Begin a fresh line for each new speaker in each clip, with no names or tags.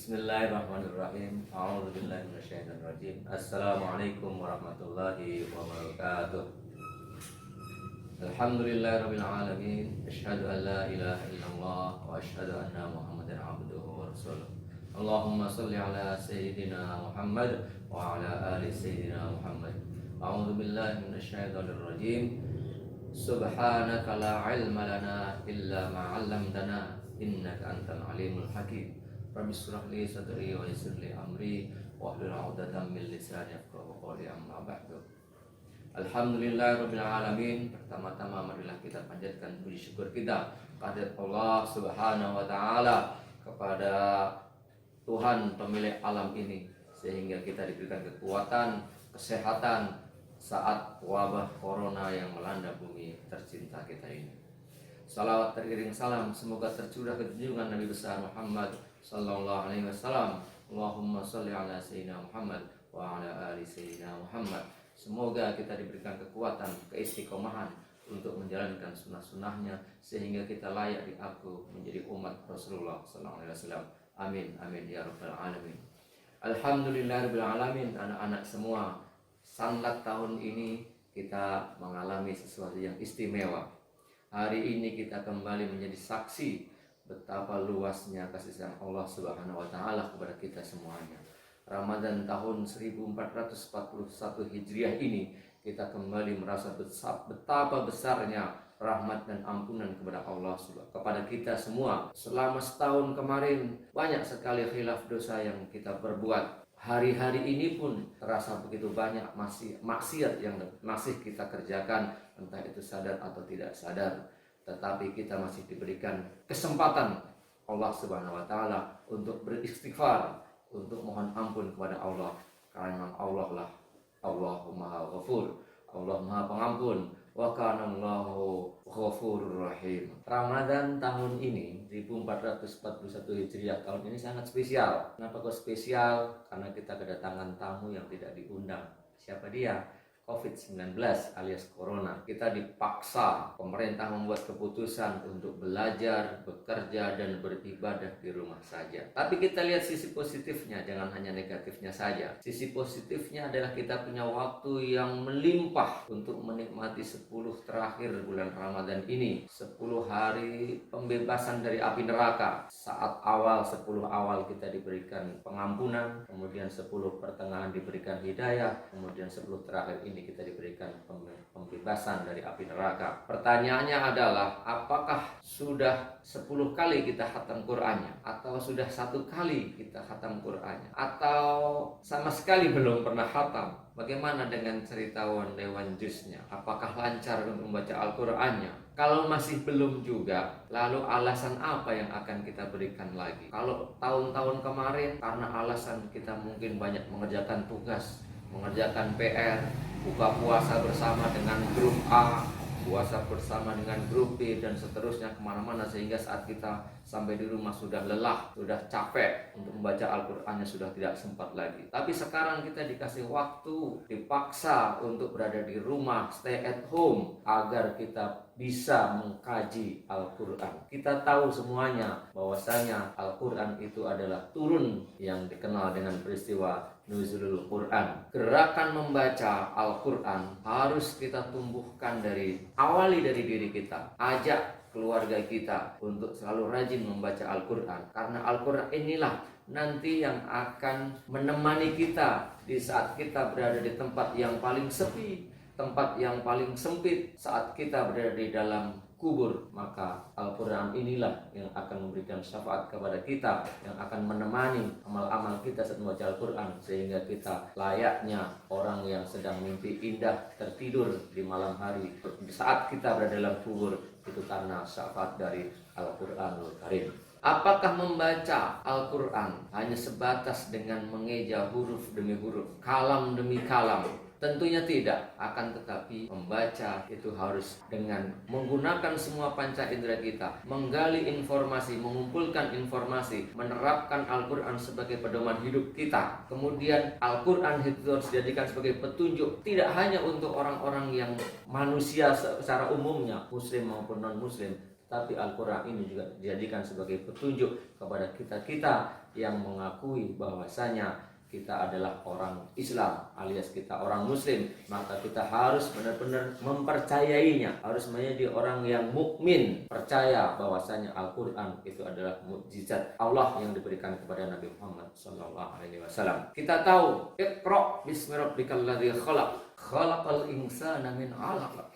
Bismillahirrahmanirrahim. A'udzubillahi minasyaitonirrajim. Assalamualaikum warahmatullahi wabarakatuh. Alhamdulillahirabbil alamin. Asyhadu an la ilaha illallah wa asyhadu anna Muhammadan abduhu wa rasuluh. Allahumma shalli ala sayyidina Muhammad wa ala ali sayyidina Muhammad. A'udzubillahi minasyaitonirrajim. Subhanaka la ilma lana illa ma 'allamtana innaka antal alimul hakim. Rabbi shrah li sadri wa yassir li amri wahlul 'uqdatam min lisani yafqahu qawli, amma ba'du. Alhamdulillahirabbil alamin. Pertama-tama marilah kita panjatkan puji syukur kita kepada Allah Subhanahu wa taala, kepada Tuhan pemilik alam ini, sehingga kita diberikan kekuatan, kesehatan saat wabah corona yang melanda bumi tercinta kita ini. Salawat teriring salam semoga tercurah ke junjungan Nabi besar Muhammad sallallahu alaihi wasallam. Allahumma shalli ala sayyidina Muhammad wa ala ali sayyidina Muhammad. Semoga kita diberikan kekuatan, keistiqomahan untuk menjalankan sunnah-sunnahnya, sehingga kita layak diaku menjadi umat Rasulullah sallallahu alaihi wasallam. Amin amin ya rabbal alamin. Alhamdulillahirabbil alamin. Anak-anak semua, sanlat tahun ini kita mengalami sesuatu yang istimewa. Hari ini kita kembali menjadi saksi betapa luasnya kasih sayang Allah Subhanahu wa taala kepada kita semuanya. Ramadan tahun 1441 Hijriah ini kita kembali merasa betapa besarnya rahmat dan ampunan kepada Allah kepada kita semua. Selama setahun kemarin banyak sekali khilaf dosa yang kita perbuat. Hari-hari ini pun terasa begitu banyak maksiat yang masih kita kerjakan, entah itu sadar atau tidak sadar. Tetapi kita masih diberikan kesempatan Allah Subhanahu wa taala untuk beristighfar, untuk mohon ampun kepada Allah, karena Allah lah Allahumma Maha Ghafur, Allah Maha Pengampun, wa kana Allahu Ghafurur Rahim. Ramadan tahun ini 1441 Hijriah tahun ini sangat spesial. Kenapa kok spesial? Karena kita kedatangan tamu yang tidak diundang. Siapa dia? COVID-19 alias Corona. Kita dipaksa, pemerintah membuat keputusan untuk belajar, bekerja, dan beribadah di rumah saja. Tapi kita lihat sisi positifnya, jangan hanya negatifnya saja. Sisi positifnya adalah kita punya waktu yang melimpah untuk menikmati 10 terakhir bulan Ramadan ini. 10 hari pembebasan dari api neraka. Saat awal, 10 awal kita diberikan pengampunan, kemudian 10 pertengahan diberikan hidayah, kemudian 10 terakhir ini kita diberikan pembebasan dari api neraka. Pertanyaannya adalah, apakah sudah 10 kali kita khatam Qur'annya, atau sudah 1 kali kita khatam Qur'annya, atau sama sekali belum pernah khatam? Bagaimana dengan cerita Dewan Jusnya? Apakah lancar untuk membaca Al-Qur'annya? Kalau masih belum juga, lalu alasan apa yang akan kita berikan lagi? Kalau tahun-tahun kemarin karena alasan kita mungkin banyak mengerjakan tugas, mengerjakan PR, buka puasa bersama dengan grup A, puasa bersama dengan grup B, dan seterusnya kemana-mana, sehingga saat kita sampai di rumah sudah lelah, sudah capek, untuk membaca Al-Qur'annya sudah tidak sempat lagi. Tapi sekarang kita dikasih waktu, dipaksa untuk berada di rumah, stay at home, agar kita bisa mengkaji Al-Qur'an. Kita tahu semuanya bahwasanya Al-Qur'an itu adalah turun yang dikenal dengan peristiwa Nuzulul Quran. Gerakan membaca Al-Qur'an harus kita tumbuhkan awali dari diri kita. Ajak keluarga kita untuk selalu rajin membaca Al-Qur'an, karena Al-Qur'an inilah nanti yang akan menemani kita di saat kita berada di tempat yang paling sepi, tempat yang paling sempit, saat kita berada di dalam kubur. Maka Al-Qur'an inilah yang akan memberikan syafaat kepada kita, yang akan menemani amal-amal kita saat membaca Al-Qur'an, sehingga kita layaknya orang yang sedang mimpi indah tertidur di malam hari saat kita berada dalam kubur, itu karena syafaat dari Al-Qur'anul Karim. Apakah membaca Al-Qur'an hanya sebatas dengan mengeja huruf demi huruf, kalam demi kalam? Tentunya tidak, akan tetapi membaca itu harus dengan menggunakan semua panca indera kita, menggali informasi, mengumpulkan informasi, menerapkan Al-Qur'an sebagai pedoman hidup kita. Kemudian Al-Qur'an itu harus dijadikan sebagai petunjuk, tidak hanya untuk orang-orang yang manusia secara umumnya, muslim maupun non-muslim, tapi Al-Quran ini juga dijadikan sebagai petunjuk kepada kita-kita yang mengakui bahwasanya kita adalah orang Islam alias kita orang Muslim, maka kita harus benar-benar mempercayainya, harus menjadi orang yang mukmin, percaya bahwasanya Al-Quran itu adalah mukjizat Allah yang diberikan kepada Nabi Muhammad SAW. Kita tahu, Iqra bismi rabbikal ladzi khalaq, khalaqal insana min 'alaq.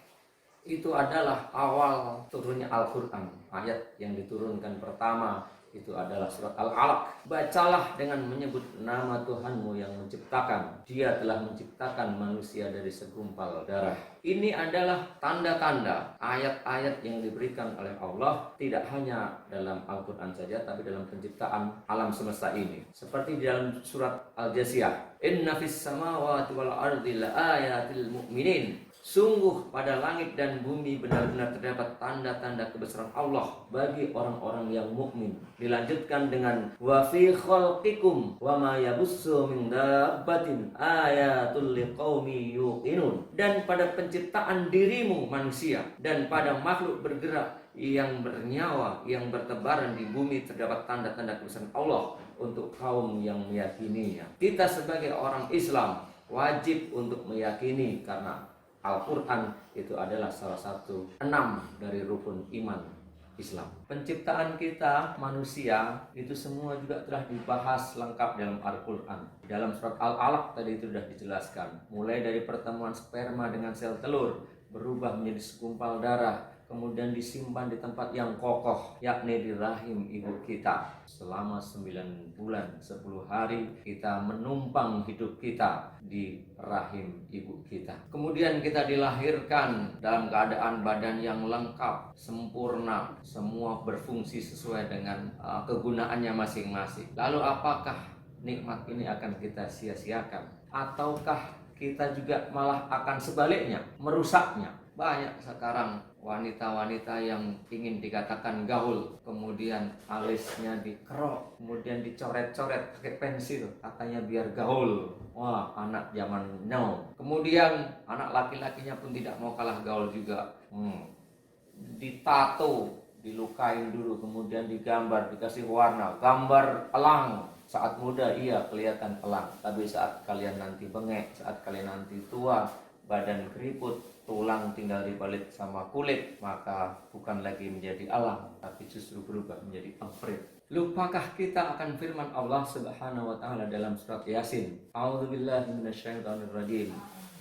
Itu adalah awal turunnya Al-Quran. Ayat yang diturunkan pertama itu adalah surat Al-Alaq. Bacalah dengan menyebut nama Tuhanmu yang menciptakan. Dia telah menciptakan manusia dari segumpal darah. Ini adalah tanda-tanda ayat-ayat yang diberikan oleh Allah, tidak hanya dalam Al-Quran saja, tapi dalam penciptaan alam semesta ini. Seperti di dalam surat Al-Jasiyah, Inna fis samawati wal ardi la ayatil mu'minin. Sungguh pada langit dan bumi benar-benar terdapat tanda-tanda kebesaran Allah bagi orang-orang yang mukmin. Dilanjutkan dengan wa fi khalqikum wa ma yabussu min dabbatin ayatul liqaumi yuqinun. Dan pada penciptaan dirimu manusia dan pada makhluk bergerak yang bernyawa, yang bertebaran di bumi terdapat tanda-tanda kebesaran Allah untuk kaum yang meyakininya. Kita sebagai orang Islam wajib untuk meyakini karena Al-Quran itu adalah salah satu 6 dari rukun iman Islam. Penciptaan kita manusia itu semua juga telah dibahas lengkap dalam Al-Quran. Dalam surat Al-Alaq tadi itu sudah dijelaskan. Mulai dari pertemuan sperma dengan sel telur berubah menjadi segumpal darah, kemudian disimpan di tempat yang kokoh, yakni di rahim ibu kita. Selama 9 bulan 10 hari kita menumpang hidup kita di rahim ibu kita. Kemudian kita dilahirkan dalam keadaan badan yang lengkap, sempurna, semua berfungsi sesuai dengan kegunaannya masing-masing. Lalu apakah nikmat ini akan kita sia-siakan? Ataukah kita juga malah akan sebaliknya, merusaknya? Banyak sekarang wanita-wanita yang ingin dikatakan gaul, kemudian alisnya dikerok, kemudian dicoret-coret pakai pensil, katanya biar gaul. Wah, anak zaman now. Kemudian anak laki-lakinya pun tidak mau kalah gaul juga. Ditato, dilukain dulu, kemudian digambar, dikasih warna, gambar elang. Saat muda iya kelihatan elang, tapi saat kalian nanti bengek, saat kalian nanti tua, badan keriput, tulang tinggal dibalit sama kulit, maka bukan lagi menjadi elang, tapi justru berubah menjadi afrit. Lupakah kita akan firman Allah Subhanahu wa taala dalam surat Yasin? A'udzubillahi minasyaitonir rajim.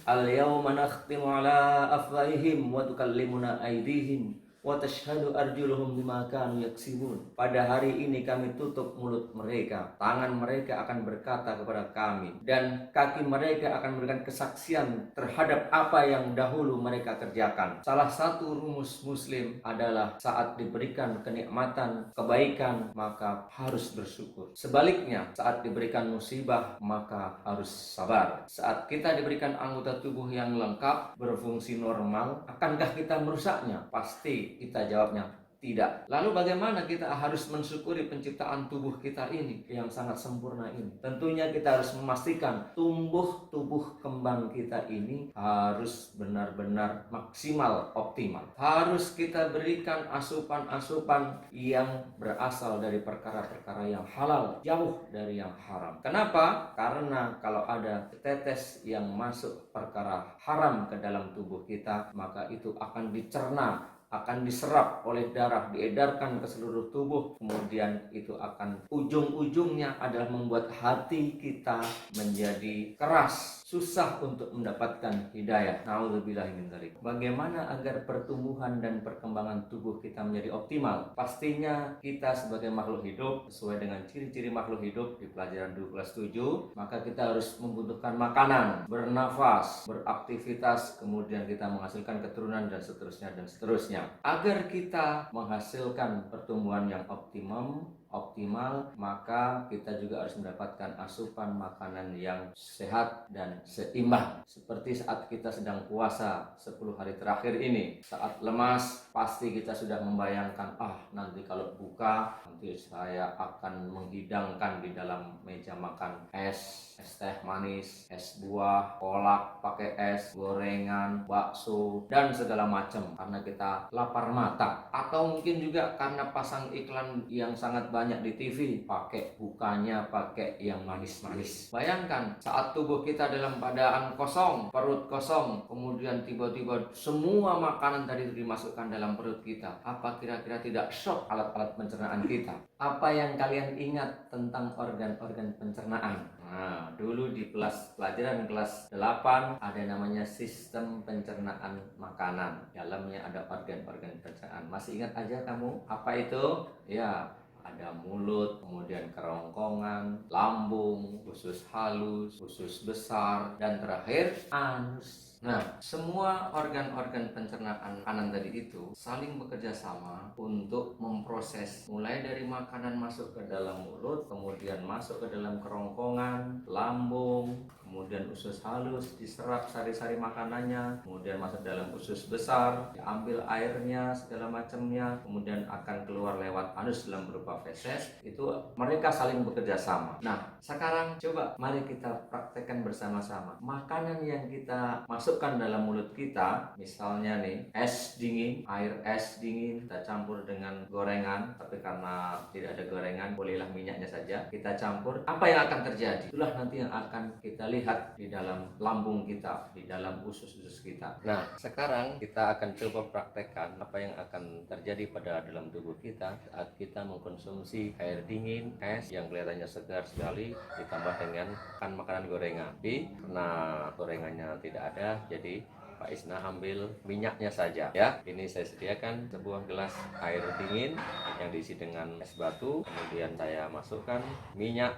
Al-yawma nakhtimu ala afwahihim wa tukallimuna aydihim wa tashhadu arjuluhum bima kanu yaksibun. Pada hari ini kami tutup mulut mereka, tangan mereka akan berkata kepada kami, dan kaki mereka akan memberikan kesaksian terhadap apa yang dahulu mereka kerjakan. Salah satu rumus muslim adalah saat diberikan kenikmatan, kebaikan, maka harus bersyukur. Sebaliknya, saat diberikan musibah, maka harus sabar. Saat kita diberikan anggota tubuh yang lengkap, berfungsi normal, akankah kita merusaknya? Pasti kita jawabnya tidak. Lalu bagaimana kita harus mensyukuri penciptaan tubuh kita ini yang sangat sempurna ini? Tentunya kita harus memastikan tubuh kembang kita ini harus benar-benar maksimal, optimal. Harus kita berikan asupan-asupan yang berasal dari perkara-perkara yang halal, jauh dari yang haram. Kenapa? Karena kalau ada tetes yang masuk perkara haram ke dalam tubuh kita, maka itu akan dicerna, akan diserap oleh darah, diedarkan ke seluruh tubuh, kemudian itu akan ujung-ujungnya adalah membuat hati kita menjadi keras, susah untuk mendapatkan hidayah. Na'udzubillahi min dzalik. Bagaimana agar pertumbuhan dan perkembangan tubuh kita menjadi optimal? Pastinya kita sebagai makhluk hidup, sesuai dengan ciri-ciri makhluk hidup di pelajaran dulu kelas 7, maka kita harus membutuhkan makanan, bernafas, beraktivitas, kemudian kita menghasilkan keturunan dan seterusnya dan seterusnya. Agar kita menghasilkan pertumbuhan yang optimal, maka kita juga harus mendapatkan asupan makanan yang sehat dan seimbang. Seperti saat kita sedang puasa 10 hari terakhir ini, saat lemas, pasti kita sudah membayangkan, nanti kalau buka, nanti saya akan menghidangkan di dalam meja makan es teh manis, es buah, kolak pakai es, gorengan, bakso, dan segala macam karena kita lapar mata. Atau mungkin juga karena pasang iklan yang sangat banyak di TV, pakai bukanya pakai yang manis-manis. Bayangkan saat tubuh kita dalam keadaan kosong, perut kosong, kemudian tiba-tiba semua makanan tadi itu dimasukkan dalam perut kita. Apa kira-kira tidak shock alat-alat pencernaan kita? Apa yang kalian ingat tentang organ-organ pencernaan? Nah, dulu di pelajaran kelas 8 ada namanya sistem pencernaan makanan. Dalamnya ada organ-organ pencernaan. Masih ingat aja kamu? Apa itu? Ya, ada mulut, kemudian kerongkongan, lambung, usus halus, usus besar, dan terakhir anus. Nah, semua organ-organ pencernaan makanan tadi itu saling bekerja sama untuk memproses mulai dari makanan masuk ke dalam mulut, kemudian masuk ke dalam kerongkongan, lambung, kemudian usus halus diserap sari-sari makanannya, kemudian masuk dalam usus besar, diambil airnya segala macamnya, kemudian akan keluar lewat anus dalam berupa feses. Itu mereka saling bekerja sama. Nah, sekarang coba mari kita praktekkan bersama-sama. Makanan yang kita masukkan dalam mulut kita, misalnya nih es dingin, air es dingin kita campur dengan gorengan, tapi karena tidak ada gorengan bolehlah minyaknya saja kita campur. Apa yang akan terjadi? Itulah nanti yang akan kita lihat di dalam lambung kita, di dalam usus-usus kita. Nah, sekarang kita akan coba praktekkan apa yang akan terjadi pada dalam tubuh kita saat kita mengkonsumsi air dingin, es yang kelihatannya segar sekali ditambah dengan makanan gorengan. Tapi karena gorengannya tidak ada, jadi Pak Isna ambil minyaknya saja ya. Ini saya sediakan sebuah gelas air dingin yang diisi dengan es batu, kemudian saya masukkan minyak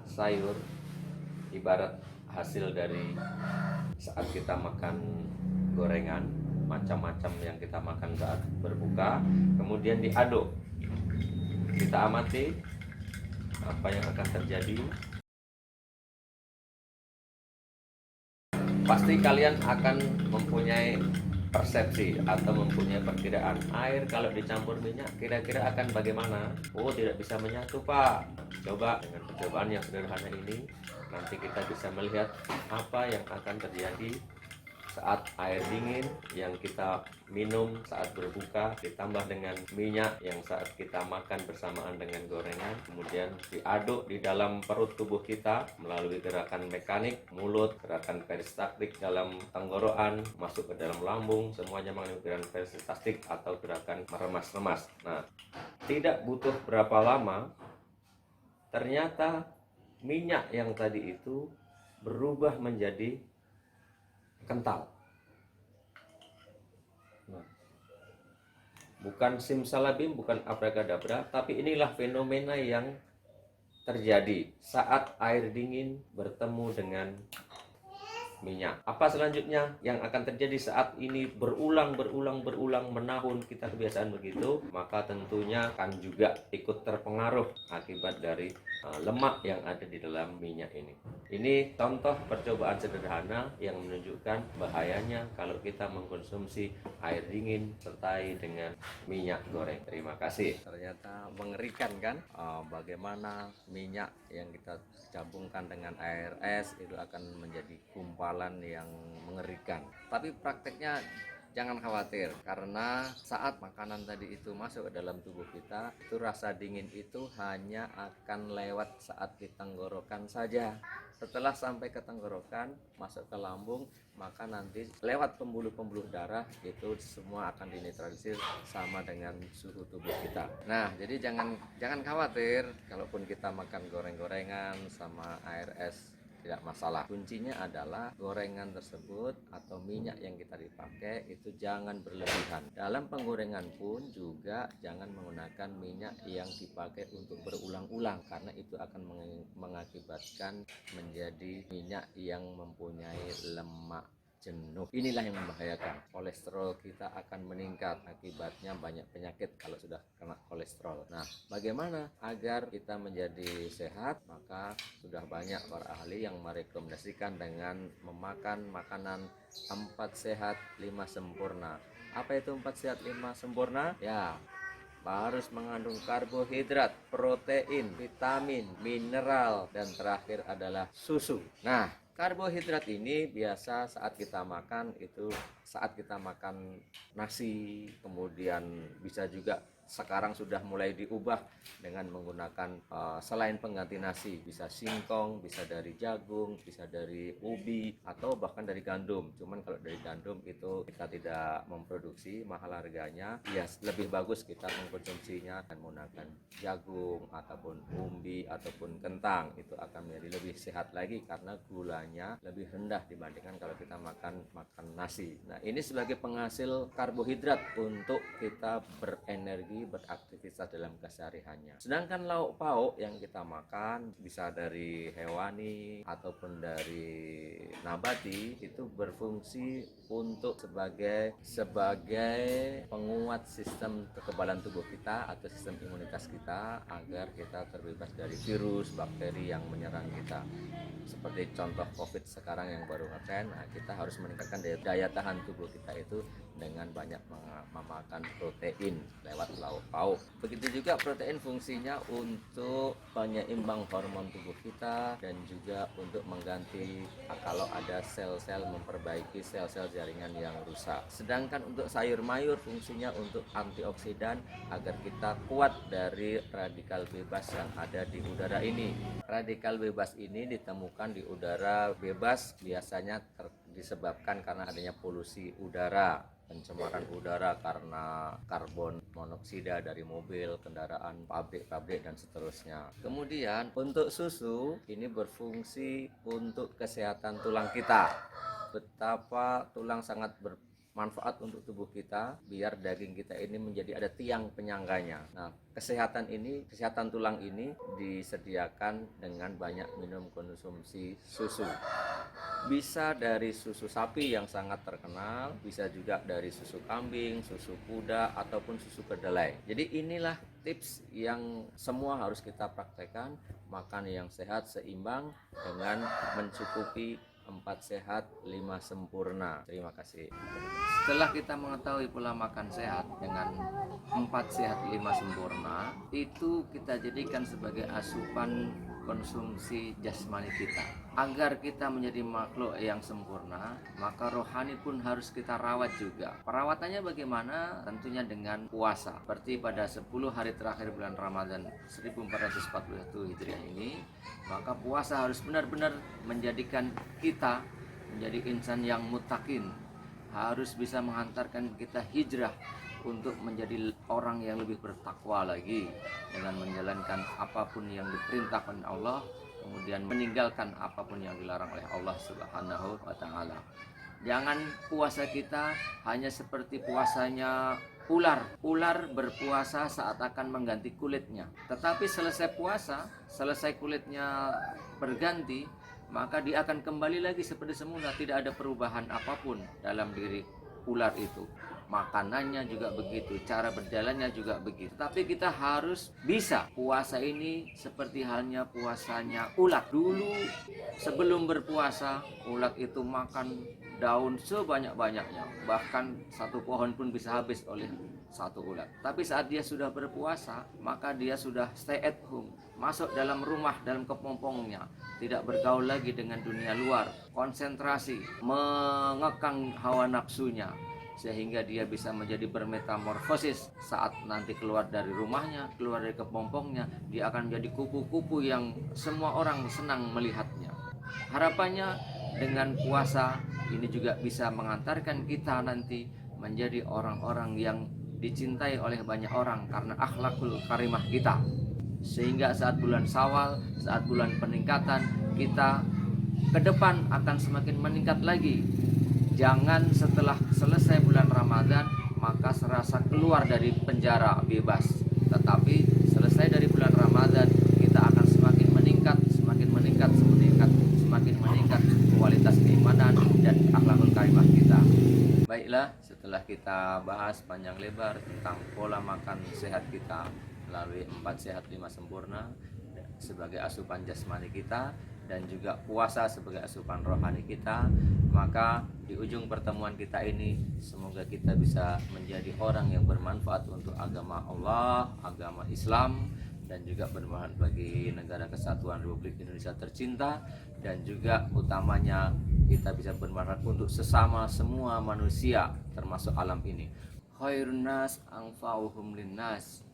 sayur, ibarat hasil dari saat kita makan gorengan, macam-macam yang kita makan saat berbuka, kemudian diaduk. Kita amati apa yang akan terjadi. Pasti kalian akan mempunyai persepsi atau mempunyai perkiraan air kalau dicampur minyak kira-kira akan bagaimana. Oh, tidak bisa menyatu, Pak. Coba dengan percobaan yang sederhana ini nanti kita bisa melihat apa yang akan terjadi saat air dingin yang kita minum saat berbuka ditambah dengan minyak yang saat kita makan bersamaan dengan gorengan, kemudian diaduk di dalam perut tubuh kita melalui gerakan mekanik mulut, gerakan peristaltik dalam tenggorokan, masuk ke dalam lambung, semuanya menggunakan gerakan peristaltik atau gerakan meremas-remas. Nah, tidak butuh berapa lama ternyata minyak yang tadi itu berubah menjadi kental. Nah, bukan simsalabim, bukan abrakadabra, tapi inilah fenomena yang terjadi saat air dingin bertemu dengan minyak. Apa selanjutnya yang akan terjadi saat ini berulang menahun kita kebiasaan begitu, maka tentunya akan juga ikut terpengaruh akibat dari lemak yang ada di dalam minyak ini. Ini contoh percobaan sederhana yang menunjukkan bahayanya kalau kita mengkonsumsi air dingin sertai dengan minyak goreng. Terima kasih. Ternyata mengerikan kan, bagaimana minyak yang kita gabungkan dengan air es itu akan menjadi gumpalan yang mengerikan. Tapi prakteknya jangan khawatir, karena saat makanan tadi itu masuk ke dalam tubuh kita, itu rasa dingin itu hanya akan lewat saat di tenggorokan saja. Setelah sampai ke tenggorokan, masuk ke lambung, maka nanti lewat pembuluh-pembuluh darah itu semua akan dinetralisir sama dengan suhu tubuh kita. Nah, jadi jangan khawatir kalaupun kita makan goreng-gorengan sama air es, tidak masalah. Kuncinya adalah gorengan tersebut atau minyak yang kita dipakai itu jangan berlebihan. Dalam penggorengan pun juga jangan menggunakan minyak yang dipakai untuk berulang-ulang, karena itu akan mengakibatkan menjadi minyak yang mempunyai lemak jenuh. Inilah yang membahayakan. Kolesterol kita akan meningkat, akibatnya banyak penyakit kalau sudah kena kolesterol. Nah, bagaimana agar kita menjadi sehat? Maka sudah banyak para ahli yang merekomendasikan dengan memakan makanan 4 sehat 5 sempurna. Apa itu 4 sehat 5 sempurna? Ya, harus mengandung karbohidrat, protein, vitamin, mineral, dan terakhir adalah susu. Nah, karbohidrat ini biasa saat kita makan nasi, kemudian bisa juga sekarang sudah mulai diubah dengan menggunakan selain pengganti nasi, bisa singkong, bisa dari jagung, bisa dari ubi, atau bahkan dari gandum. Cuman kalau dari gandum itu kita tidak memproduksi, mahal harganya. Ya lebih bagus kita mengkonsumsinya dan menggunakan jagung ataupun umbi ataupun kentang. Itu akan menjadi lebih sehat lagi karena gulanya lebih rendah dibandingkan kalau kita makan nasi. Nah, ini sebagai penghasil karbohidrat untuk kita berenergi, beraktivitas dalam kesehariannya. Sedangkan lauk pauk yang kita makan bisa dari hewani ataupun dari nabati, itu berfungsi untuk sebagai penguat sistem kekebalan tubuh kita atau sistem imunitas kita agar kita terbebas dari virus, bakteri yang menyerang kita. Seperti contoh COVID sekarang yang baru ngetren, kita harus meningkatkan daya tahan tubuh kita itu dengan banyak memakan protein lewat lauk pauk. Begitu juga protein fungsinya untuk penyeimbang hormon tubuh kita dan juga untuk mengganti kalau ada sel-sel, memperbaiki sel-sel jaringan yang rusak. Sedangkan untuk sayur mayur fungsinya untuk antioksidan agar kita kuat dari radikal bebas yang ada di udara ini. Radikal bebas ini ditemukan di udara bebas biasanya disebabkan karena adanya polusi udara, pencemaran udara karena karbon monoksida dari mobil, kendaraan, pabrik dan seterusnya. Kemudian untuk susu ini berfungsi untuk kesehatan tulang kita. Betapa tulang sangat bermanfaat untuk tubuh kita, biar daging kita ini menjadi ada tiang penyangganya. Nah, kesehatan tulang ini disediakan dengan banyak minum konsumsi susu. Bisa dari susu sapi yang sangat terkenal, bisa juga dari susu kambing, susu kuda, ataupun susu kedelai. Jadi inilah tips yang semua harus kita praktekkan, makan yang sehat, seimbang, dengan mencukupi 4 sehat, 5 sempurna. Terima kasih. Setelah kita mengetahui pola makan sehat dengan 4 sehat, 5 sempurna, itu kita jadikan sebagai asupan konsumsi jasmani kita. Agar kita menjadi makhluk yang sempurna, maka rohani pun harus kita rawat juga. Perawatannya bagaimana? Tentunya dengan puasa. Seperti pada 10 hari terakhir bulan Ramadan 1441 Hijriah ini, maka puasa harus benar-benar menjadikan kita menjadi insan yang muttaqin. Harus bisa menghantarkan kita hijrah untuk menjadi orang yang lebih bertakwa lagi dengan menjalankan apapun yang diperintahkan Allah, kemudian meninggalkan apapun yang dilarang oleh Allah Subhanahu wa taala. Jangan puasa kita hanya seperti puasanya ular. Ular berpuasa saat akan mengganti kulitnya. Tetapi selesai puasa, selesai kulitnya berganti, maka dia akan kembali lagi seperti semula, tidak ada perubahan apapun dalam diri ular itu. Makanannya juga begitu, cara berjalannya juga begitu. Tapi kita harus bisa puasa ini seperti halnya puasanya ulat. Dulu sebelum berpuasa, ulat itu makan daun sebanyak-banyaknya. Bahkan satu pohon pun bisa habis oleh satu ulat. Tapi saat dia sudah berpuasa, maka dia sudah stay at home, masuk dalam rumah, dalam kepompongnya, tidak bergaul lagi dengan dunia luar, konsentrasi, mengekang hawa nafsunya, sehingga dia bisa menjadi bermetamorfosis. Saat nanti keluar dari rumahnya, keluar dari kepompongnya, dia akan menjadi kupu-kupu yang semua orang senang melihatnya. Harapannya dengan puasa ini juga bisa mengantarkan kita nanti menjadi orang-orang yang dicintai oleh banyak orang karena akhlakul karimah kita, sehingga saat bulan Syawal, saat bulan peningkatan, kita ke depan akan semakin meningkat lagi. Jangan setelah selesai bulan Ramadan maka serasa keluar dari penjara bebas, tetapi selesai dari bulan Ramadan kita akan semakin meningkat kualitas keimanan dan akhlakul karimah kita. Baiklah, setelah kita bahas panjang lebar tentang pola makan sehat kita melalui 4 sehat 5 sempurna sebagai asupan jasmani kita, dan juga puasa sebagai asupan rohani kita. Maka di ujung pertemuan kita ini, semoga kita bisa menjadi orang yang bermanfaat untuk agama Allah, agama Islam, dan juga bermanfaat bagi negara kesatuan Republik Indonesia tercinta, dan juga utamanya kita bisa bermanfaat untuk sesama semua manusia termasuk alam ini. Khairun nas anfa'uhum linnas.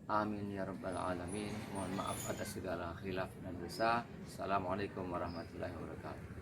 Amin ya rabbal alamin. Mohon maaf atas segala khilaf dan dosa. Assalamualaikum warahmatullahi wabarakatuh.